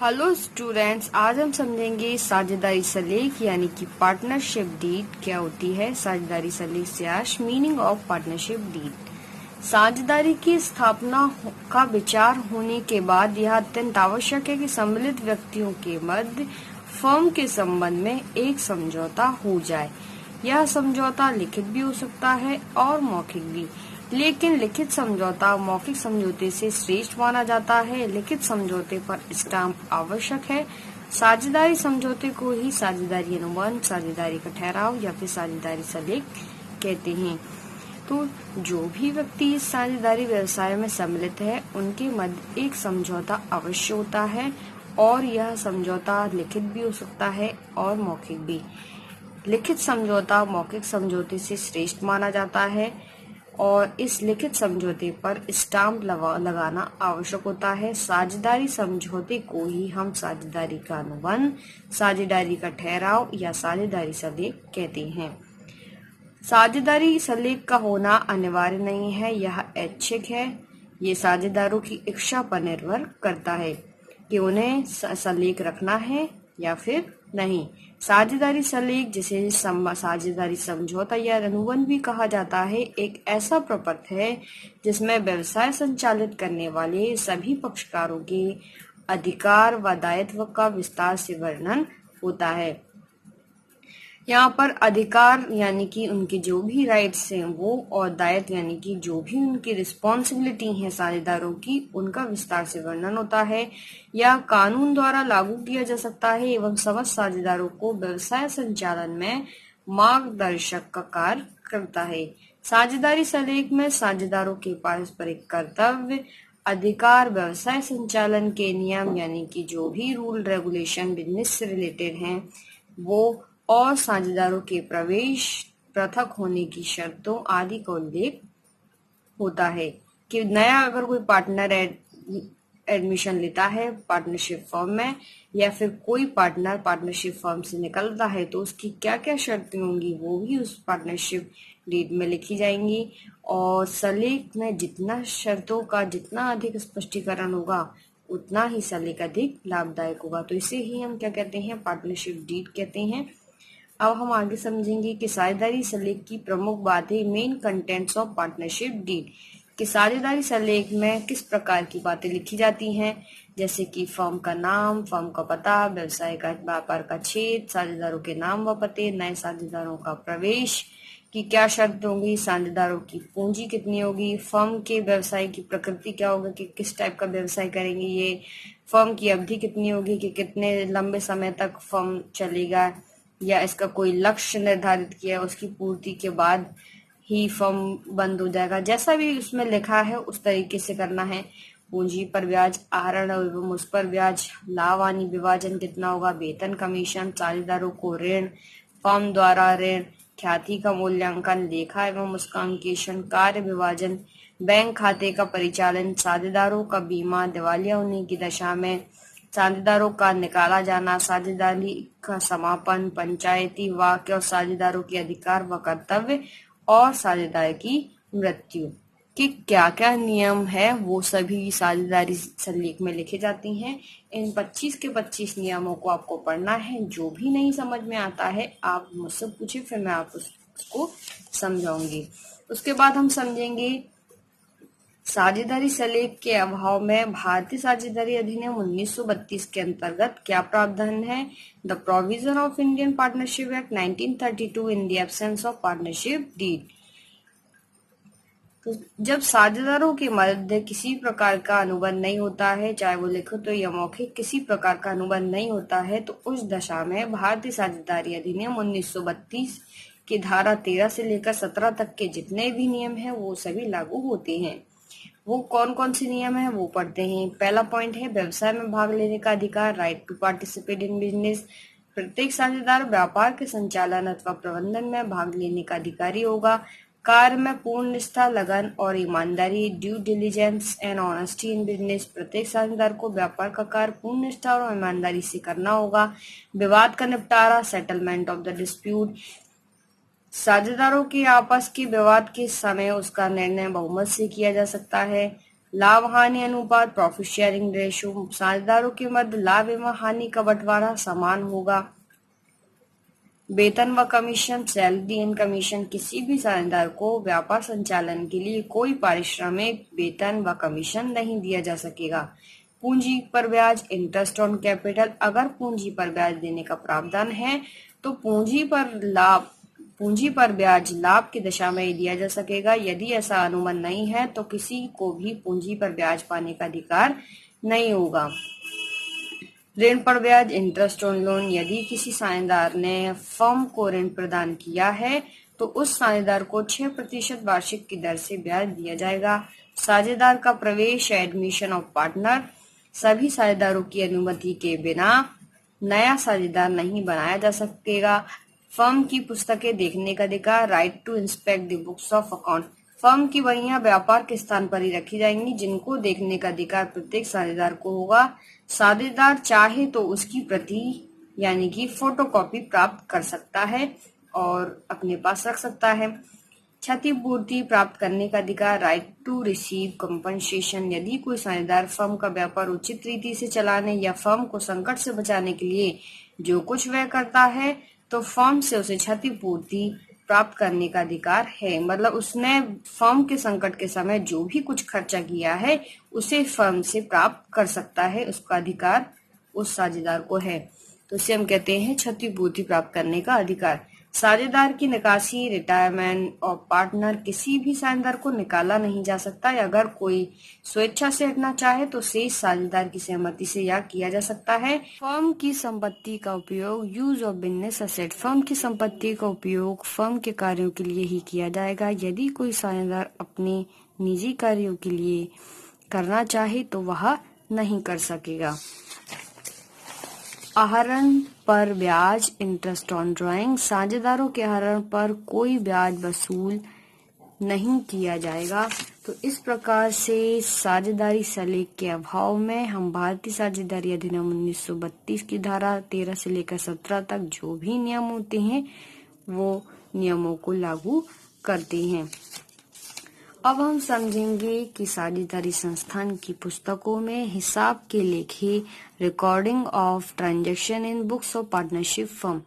Hello students, आज हम समझेंगे साझेदारी सलेख यानी कि पार्टनरशिप डीड क्या होती है। साझेदारी सलेख से आज मीनिंग ऑफ पार्टनरशिप डीड। साझेदारी की स्थापना का विचार होने के बाद यह अत्यंत आवश्यक है कि सम्मिलित व्यक्तियों के मध्य फर्म के संबंध में एक समझौता हो जाए। यह समझौता लिखित भी हो सकता है और मौखिक भी, लेकिन लिखित समझौता मौखिक समझौते से श्रेष्ठ माना जाता है। लिखित समझौते पर स्टाम्प आवश्यक है। साझेदारी समझौते को ही साझेदारी अनुबंध, साझेदारी का ठहराव या फिर साझेदारी सलेख कहते हैं। तो जो भी व्यक्ति इस साझेदारी व्यवसाय में सम्मिलित है, उनके मध्य एक समझौता अवश्य होता है और यह समझौता लिखित भी हो सकता है और मौखिक भी। लिखित समझौता मौखिक समझौते से श्रेष्ठ माना जाता है और इस लिखित समझौते पर स्टाम्प लगाना आवश्यक होता है। साझेदारी समझौते को ही हम साझेदारी का अनुबंध, साझेदारी का ठहराव या साझेदारी सलेख कहते हैं। साझेदारी सलेख का होना अनिवार्य नहीं है, यह ऐच्छिक है। ये साझेदारों की इच्छा पर निर्भर करता है कि उन्हें सलेख रखना है या फिर नहीं। साझेदारी सलेख, जिसे साझेदारी समझौता या अनुबंध भी कहा जाता है, एक ऐसा प्रपत्र है जिसमें व्यवसाय संचालित करने वाले सभी पक्षकारों के अधिकार व दायित्व का विस्तार से वर्णन होता है। यहाँ पर अधिकार यानी कि उनके जो भी राइट्स हैं वो, और दायित्व यानी कि जो भी उनकी रिस्पॉन्सिबिलिटी है साझेदारों की, उनका विस्तार से वर्णन होता है। यह कानून द्वारा लागू किया जा सकता है एवं समस्त साझेदारों को व्यवसाय संचालन में मार्गदर्शक का कार्य करता है। साझेदारी सलेख में साझेदारों के पारस्परिक कर्तव्य, अधिकार, व्यवसाय संचालन के नियम यानी कि जो भी रूल रेगुलेशन बिजनेस से रिलेटेड हैं वो, और साझेदारों के प्रवेश, पृथक होने की शर्तों आदि का उल्लेख होता है कि नया अगर कोई पार्टनर एडमिशन लेता है पार्टनरशिप फर्म में, या फिर कोई पार्टनर पार्टनरशिप फर्म से निकलता है तो उसकी क्या क्या शर्तें होंगी वो भी उस पार्टनरशिप डीड में लिखी जाएंगी। और सलेख में जितना शर्तों का जितना अधिक स्पष्टीकरण होगा उतना ही सलेख अधिक लाभदायक होगा। तो इसे ही हम क्या कहते हैं, पार्टनरशिप डीड कहते हैं। अब हम आगे समझेंगे कि साझेदारी सलेख की प्रमुख बातें, main contents of partnership deed, कि साझेदारी सलेख में किस प्रकार की बातें लिखी जाती हैं, जैसे कि फर्म का नाम, फर्म का पता, व्यवसाय का व्यापार का क्षेत्र, साझेदारों के नाम व पते, नए साझेदारों का प्रवेश की क्या शर्त होगी, साझेदारों की पूंजी कितनी होगी, फर्म के व्यवसाय की प्रकृति क्या होगी कि किस टाइप का व्यवसाय करेंगे ये, फर्म की अवधि कितनी होगी कि कितने लंबे समय तक फर्म चलेगा, या इसका कोई लक्ष्य निर्धारित किया उसकी पूर्ति के बाद ही फर्म बंद हो जाएगा। जैसा भी उसमें लिखा है उस तरीके से करना है। पूंजी पर ब्याज, आहरण एवं उस पर ब्याज, लाभ हानि विभाजन कितना होगा, वेतन, कमीशन, साझेदारों को ऋण, फर्म द्वारा ऋण, ख्याति का मूल्यांकन, लेखा एवं उसका अंकेक्षण, कार्य विभाजन, बैंक खाते का परिचालन, साझेदारों का बीमा, दिवालिया होने की दशा में साझेदारों का निकाला जाना, साझेदारी का समापन, पंचायती वाक्य और साझेदारों के अधिकार व कर्तव्य, और साझेदार की मृत्यु के क्या क्या नियम है वो सभी साझेदारी सलेख में लिखे जाते हैं। इन 25 के 25 नियमों को आपको पढ़ना है। जो भी नहीं समझ में आता है आप मुझसे पूछिए, फिर मैं आपको उसको समझाऊंगी। उसके बाद हम समझेंगे साझेदारी सलेख के अभाव में भारतीय साझेदारी अधिनियम 1932 के अंतर्गत क्या प्रावधान है। The provision of Indian partnership act 1932 in the absence of partnership deed. तो जब साझेदारों के मध्य किसी प्रकार का अनुबंध नहीं होता है, चाहे वो लिखित हो या मौखिक, किसी प्रकार का अनुबंध नहीं होता है, तो उस दशा में भारतीय साझेदारी अधिनियम 1932 की धारा 13 से लेकर 17 तक के जितने भी नियम हैं वो सभी लागू होते हैं। वो कौन कौन से नियम है वो पढ़ते हैं। पहला पॉइंट है व्यवसाय में भाग लेने का अधिकार, right to participate in business. प्रत्येक साझेदार व्यापार के संचालन अथवा प्रबंधन में भाग लेने का अधिकारी होगा। कार्य में पूर्ण निष्ठा, लगन और ईमानदारी, due diligence and honesty in business. प्रत्येक साझेदार को व्यापार का कार्य पूर्ण निष्ठा और ईमानदारी से करना होगा। विवाद का निपटारा, सेटलमेंट ऑफ द डिस्प्यूट। साझेदारों के आपस के विवाद के समय उसका निर्णय बहुमत से किया जा सकता है। लाभ हानि अनुपात, प्रॉफिट शेयरिंग रेशो, साझेदारों के मध्य लाभ एवं हानि का बंटवारा समान होगा। वेतन व कमीशन, सैलरी एंड कमीशन, किसी भी साझेदार को व्यापार संचालन के लिए कोई पारिश्रमिक, वेतन व कमीशन नहीं दिया जा सकेगा। पूंजी पर ब्याज, इंटरेस्ट ऑन कैपिटल, अगर पूंजी पर ब्याज देने का प्रावधान है तो पूंजी पर ब्याज लाभ की दशा में ही दिया जा सकेगा। यदि ऐसा अनुमान नहीं है तो किसी को भी पूंजी पर ब्याज पाने का अधिकार नहीं होगा। ऋण पर ब्याज, इंटरेस्ट ऑन लोन, यदि किसी साझेदार ने फर्म को ऋण प्रदान किया है तो उस साझेदार को 6% वार्षिक की दर से ब्याज दिया जाएगा। साझेदार का प्रवेश, एडमिशन ऑफ पार्टनर, सभी साझेदारों की अनुमति के बिना नया साझेदार नहीं बनाया जा सकेगा। फर्म की पुस्तकें देखने का अधिकार, right to inspect the books of account, firm की बहियां व्यापार के स्थान पर ही रखी जाएंगी जिनको देखने का अधिकार प्रत्येक साझेदार को होगा। साझेदार चाहे तो उसकी प्रति यानी कि फोटोकॉपी प्राप्त कर सकता है और अपने पास रख सकता है। क्षतिपूर्ति प्राप्त करने का अधिकार, राइट टू रिसीव कंपनसेशन, यदि कोई साझेदार फर्म का व्यापार उचित रीति से चलाने या फर्म को संकट से बचाने के लिए जो कुछ व्यय करता है तो फर्म से उसे क्षतिपूर्ति प्राप्त करने का अधिकार है। मतलब उसने फर्म के संकट के समय जो भी कुछ खर्चा किया है उसे फर्म से प्राप्त कर सकता है, उसका अधिकार उस साझेदार को है। तो इसे हम कहते हैं क्षतिपूर्ति प्राप्त करने का अधिकार। साझेदार की निकासी, रिटायरमेंट और पार्टनर, किसी भी साझेदार को निकाला नहीं जा सकता या अगर कोई स्वेच्छा से हटना चाहे तो शेष साझेदार की सहमति से यह किया जा सकता है। फर्म की संपत्ति का उपयोग, use of business asset, firm की संपत्ति का उपयोग फर्म के कार्यों के लिए ही किया जाएगा। यदि कोई साझेदार अपने निजी कार्यों के लिए करना चाहे तो वह नहीं कर सकेगा। आहरण पर ब्याज, इंटरेस्ट ऑन ड्राइंग, साझेदारों के आहरण पर कोई ब्याज वसूल नहीं किया जाएगा। तो इस प्रकार से साझेदारी सलेख के अभाव में हम भारतीय साझेदारी अधिनियम 1932 की धारा 13 से लेकर 17 तक जो भी नियम होते हैं वो नियमों को लागू करते हैं। अब हम समझेंगे कि साझेदारी संस्थान की पुस्तकों में हिसाब के लेखे, recording of transaction in books of partnership firm.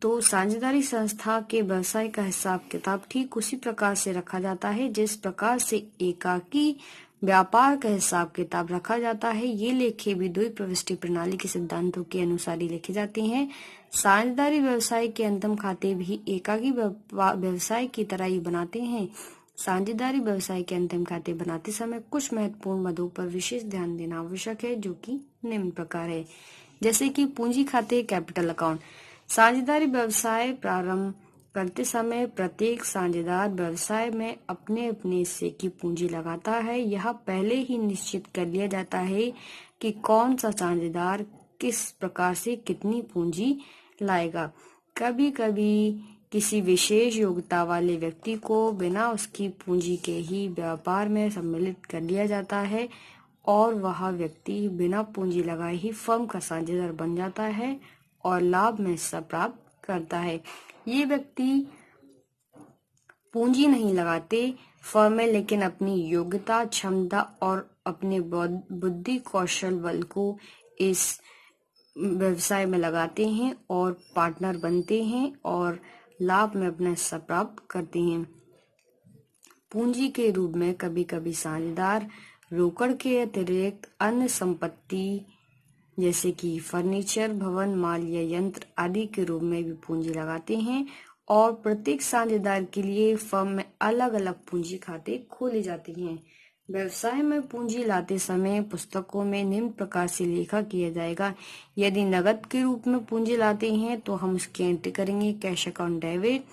तो साझेदारी संस्था के व्यवसाय का हिसाब किताब ठीक उसी प्रकार से रखा जाता है जिस प्रकार से एकाकी व्यापार का हिसाब किताब रखा जाता है। ये लेखे भी द्वि प्रविष्टि प्रणाली के सिद्धांतों के अनुसार ही लिखे जाते हैं। साझेदारी व्यवसाय के अंतिम खाते भी एकाकी व्यवसाय की तरह ही बनाते हैं। साझेदारी व्यवसाय के अंतिम खाते बनाते समय कुछ महत्वपूर्ण मदों पर विशेष ध्यान देना आवश्यक है जो कि निम्न प्रकार है। जैसे कि पूंजी खाते, कैपिटल अकाउंट। साझेदारी व्यवसाय प्रारंभ करते समय प्रत्येक साझेदार व्यवसाय में अपने अपने हिस्से की पूंजी लगाता है। यह पहले ही निश्चित कर लिया जाता है कि कौन सा साझेदार किस प्रकार से कितनी पूंजी लाएगा। कभी कभी किसी विशेष योग्यता वाले व्यक्ति को बिना उसकी पूंजी के ही व्यापार में सम्मिलित कर लिया जाता है और वह व्यक्ति बिना पूंजी लगाए ही फर्म का साझेदार बन जाता है और लाभ में हिस्सा प्राप्त करता है। ये व्यक्ति पूंजी नहीं लगाते फर्म में, लेकिन अपनी योग्यता, क्षमता और अपने बुद्धि कौशल बल को इस व्यवसाय में लगाते हैं और पार्टनर बनते हैं और लाभ में अपना हिस्सा प्राप्त करते हैं। पूंजी के रूप में कभी कभी साझेदार रोकड़ के अतिरिक्त अन्य संपत्ति जैसे कि फर्नीचर, भवन, माल या यंत्र आदि के रूप में भी पूंजी लगाते हैं और प्रत्येक साझेदार के लिए फर्म में अलग अलग पूंजी खाते खोले जाते हैं। व्यवसाय में पूंजी लाते समय पुस्तकों में निम्न प्रकार से लिखा किया जाएगा। यदि नगद के रूप में पूंजी लाते हैं तो हम उसकी एंट्री करेंगे cash account debit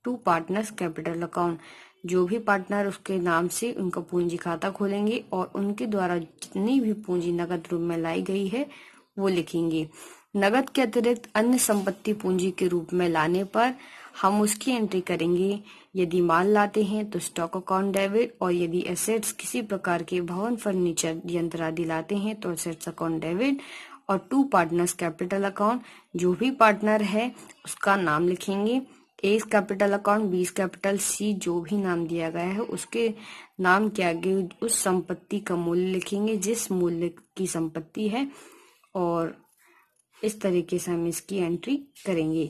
to partners capital account. जो भी पार्टनर उसके नाम से उनका पूंजी खाता खोलेंगे और उनके द्वारा जितनी भी पूंजी नगद रूप में लाई गई है वो लिखेंगे। नगद के अतिरिक्त अन्य संपत्ति पूंजी के रूप में लाने पर हम उसकी एंट्री करेंगे। यदि माल लाते हैं तो स्टॉक अकाउंट डेबिट और यदि एसेट्स किसी प्रकार के भवन, फर्नीचर, यंत्र आदि लाते हैं तो एसेट्स अकाउंट डेबिट और टू पार्टनर्स कैपिटल अकाउंट। जो भी पार्टनर है उसका नाम लिखेंगे। ए कैपिटल अकाउंट, बी कैपिटल, सी जो भी नाम दिया गया है उसके नाम के आगे उस संपत्ति का मूल्य लिखेंगे जिस मूल्य की संपत्ति है, और इस तरीके से हम इसकी एंट्री करेंगे।